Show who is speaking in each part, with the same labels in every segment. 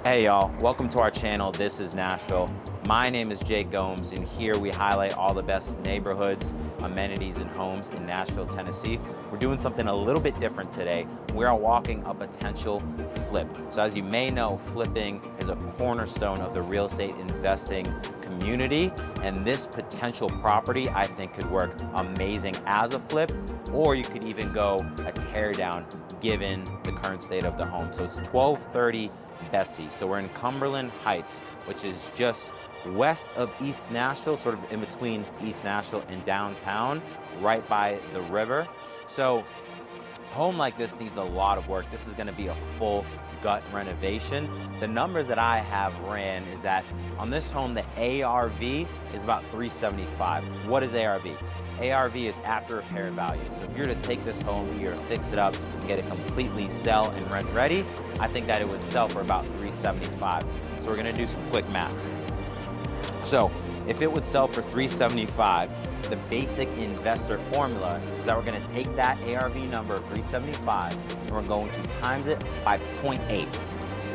Speaker 1: Hey y'all, welcome to our channel. This is Nashville. My name is Jake Gomes, and here we highlight all the best neighborhoods, amenities, and homes in Nashville, Tennessee. We're doing something a little bit different today. We are walking a potential flip. So as you may know, flipping is a cornerstone of the real estate investing community, and this potential property I think could work amazing as a flip, or you could even go a tear down given the current state of the home. So it's 1230 Bessie. So we're in Cumberland Heights, which is just west of East Nashville, sort of in between East Nashville and downtown, right by the river. So a home like this needs a lot of work. This is going to be a full gut renovation. The numbers that I have ran is that on this home, the ARV is about $375. What is ARV? ARV is after repair value. So if you're to take this home, you're to fix it up and get it completely sell and rent ready, I think that it would sell for about $375. So we're going to do some quick math. So if it would sell for $375, the basic investor formula is that we're going to take that ARV number of $375 and we're going to times it by 0.8.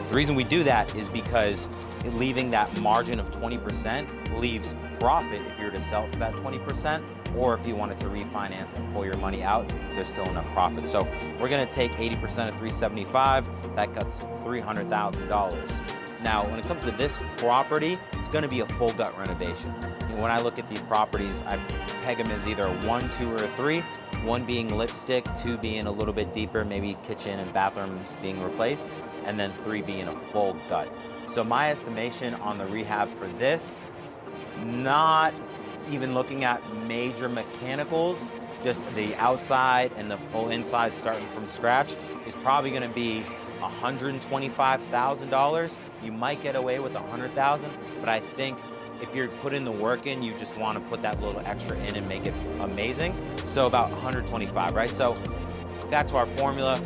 Speaker 1: The reason we do that is because leaving that margin of 20% leaves profit if you were to sell for that 20%, or if you wanted to refinance and pull your money out, there's still enough profit. So we're going to take 80% of 375, that cuts $300,000. Now, when it comes to this property, it's going to be a full gut renovation. And when I look at these properties, I peg them as either a 1, 2, or a 3. 1 being lipstick, 2 being a little bit deeper, maybe kitchen and bathrooms being replaced, and then 3 being a full gut. So my estimation on the rehab for this, not even looking at major mechanicals, just the outside and the full inside starting from scratch, is probably going to be $125,000. You might get away with $100,000, but I think if you're putting the work in, you just want to put that little extra in and make it amazing. So about 125, right? So back to our formula,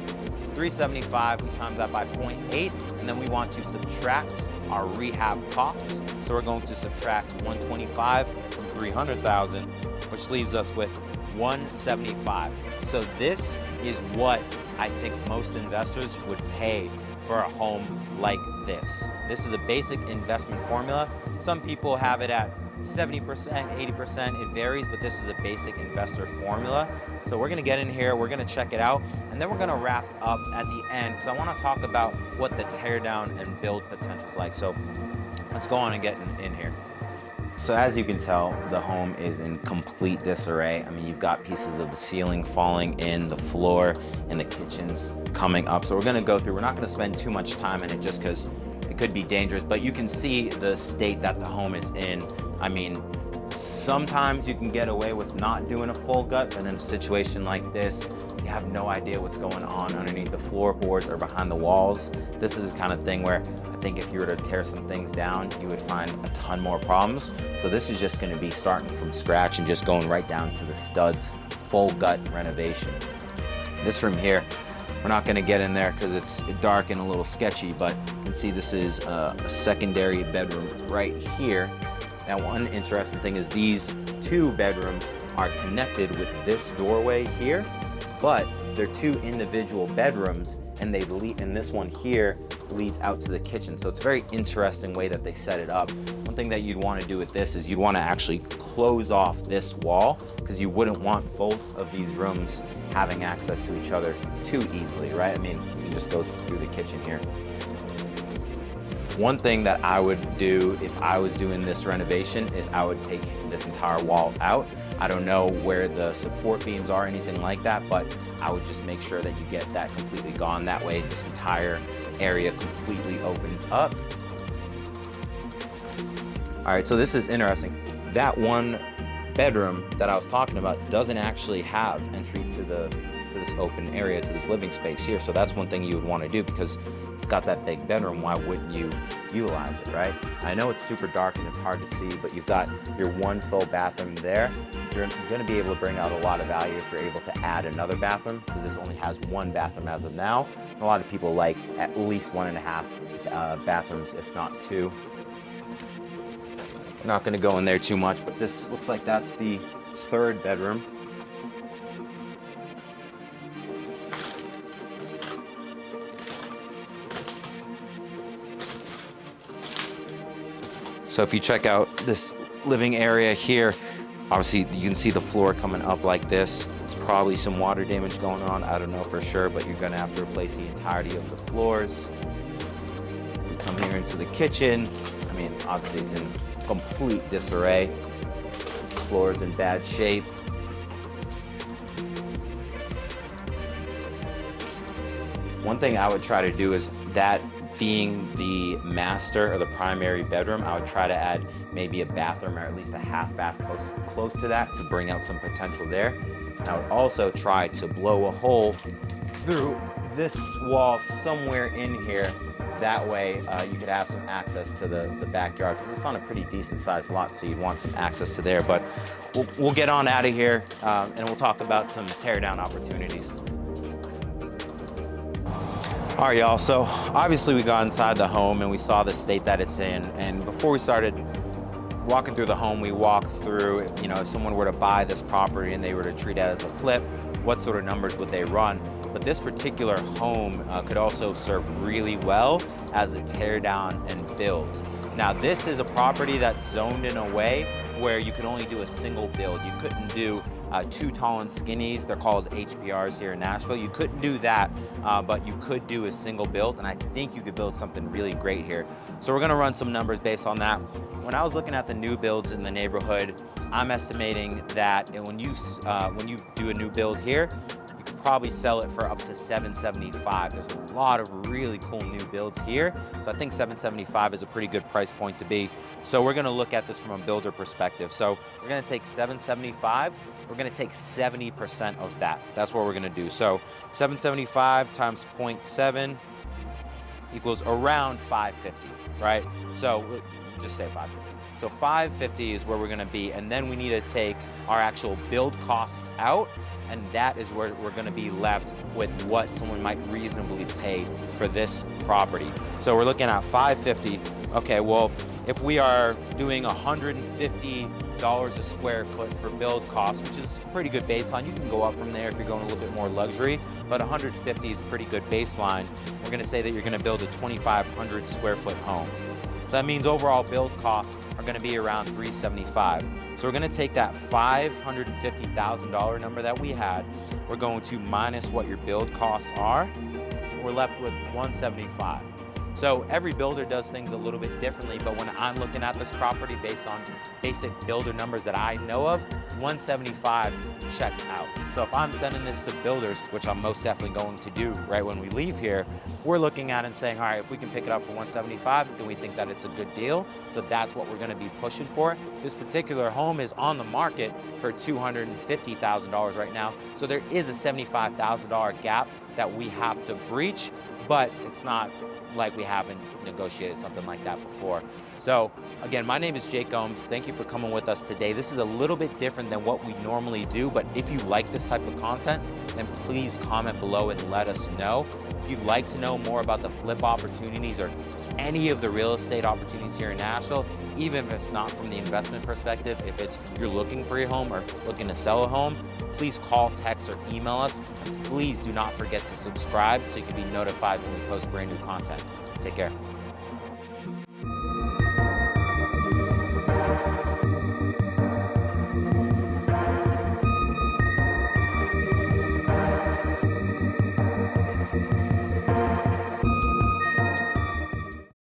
Speaker 1: 375, we times that by 0.8, and then we want to subtract our rehab costs. So we're going to subtract 125 from 300,000, which leaves us with 175. So this is what I think most investors would pay for a home like this. This is a basic investment formula. Some people have it at 70%, 80%, it varies, but this is a basic investor formula. So we're gonna get in here, we're gonna check it out, and then we're gonna wrap up at the end, because I wanna talk about what the tear down and build potential is like. So let's go on and get in here. So as you can tell, the home is in complete disarray. I mean, you've got pieces of the ceiling falling in, the floor, and the kitchen's coming up. So we're gonna go through, we're not gonna spend too much time in it just because it could be dangerous, but you can see the state that the home is in. I mean, sometimes you can get away with not doing a full gut, but in a situation like this, you have no idea what's going on underneath the floorboards or behind the walls. This is the kind of thing where I think if you were to tear some things down, you would find a ton more problems. So this is just gonna be starting from scratch and just going right down to the studs, full gut renovation. This room here, we're not gonna get in there because it's dark and a little sketchy, but you can see this is a secondary bedroom right here. Now, one interesting thing is these 2 bedrooms are connected with this doorway here, but they're 2 individual bedrooms, and this one here leads out to the kitchen. So it's a very interesting way that they set it up. One thing that you'd want to do with this is you'd want to actually close off this wall, because you wouldn't want both of these rooms having access to each other too easily, right? I mean, you can just go through the kitchen here. One thing that I would do if I was doing this renovation is I would take this entire wall out. I don't know where the support beams are or anything like that, but I would just make sure that you get that completely gone. That way this entire area completely opens up. All right, so this is interesting. That 1 bedroom that I was talking about doesn't actually have entry to this open area, to this living space here. So that's one thing you would want to do, because you've got that big bedroom, why wouldn't you utilize it, right? I know it's super dark and it's hard to see, but you've got your 1 full bathroom there. You're going to be able to bring out a lot of value if you're able to add another bathroom, because this only has 1 bathroom as of now. A lot of people like at least 1.5 bathrooms, if not 2. I'm not going to go in there too much, but this looks like that's the 3rd bedroom. So if you check out this living area here, obviously you can see the floor coming up like this. There's probably some water damage going on. I don't know for sure, but you're gonna have to replace the entirety of the floors. We come here into the kitchen. I mean, obviously it's in complete disarray. The floor's in bad shape. One thing I would try to do is, that being the master or the primary bedroom, I would try to add maybe a bathroom or at least a half bath close to that to bring out some potential there. And I would also try to blow a hole through this wall somewhere in here. That way you could have some access to the backyard, because it's on a pretty decent sized lot, so you'd want some access to there. But we'll get on out of here and we'll talk about some tear down opportunities. All right, y'all, so obviously we got inside the home and we saw the state that it's in. And before we started walking through the home, we walked through, you know, if someone were to buy this property and they were to treat it as a flip, what sort of numbers would they run? But this particular home could also serve really well as a tear down and build. Now, this is a property that's zoned in a way where you could only do a single build. You couldn't do two tall and skinnies. They're called HPRs here in Nashville. You couldn't do that, but you could do a single build, and I think you could build something really great here. So we're gonna run some numbers based on that. When I was looking at the new builds in the neighborhood, I'm estimating that when you do a new build here, you could probably sell it for up to $775. There's a lot of really cool new builds here, so I think $775 is a pretty good price point to be. So we're gonna look at this from a builder perspective. So we're gonna take $775, we're gonna take 70% of that. That's what we're gonna do. So 775 times 0.7 equals around 550, right? So we'll just say 550. So 550 is where we're gonna be, and then we need to take our actual build costs out, and that is where we're gonna be left with what someone might reasonably pay for this property. So we're looking at 550. Okay, well, if we are doing $150 a square foot for build costs, which is a pretty good baseline. You can go up from there if you're going a little bit more luxury, but 150 is a pretty good baseline. We're gonna say that you're gonna build a 2,500 square foot home. So that means overall build costs are gonna be around $375. So we're gonna take that $550,000 number that we had, we're going to minus what your build costs are, we're left with $175. So every builder does things a little bit differently, but when I'm looking at this property based on basic builder numbers that I know of, 175 checks out. So if I'm sending this to builders, which I'm most definitely going to do right when we leave here, we're looking at it and saying, all right, if we can pick it up for 175, then we think that it's a good deal. So that's what we're gonna be pushing for. This particular home is on the market for $250,000 right now. So there is a $75,000 gap that we have to breach, but it's not like we haven't negotiated something like that before. So again, my name is Jake Gomes. Thank you for coming with us today. This is a little bit different than what we normally do, but if you like this type of content, then please comment below and let us know. If you'd like to know more about the flip opportunities or any of the real estate opportunities here in Nashville, even if it's not from the investment perspective, if it's you're looking for your home or looking to sell a home, please call, text, or email us. And please do not forget to subscribe so you can be notified when we post brand new content. Take care.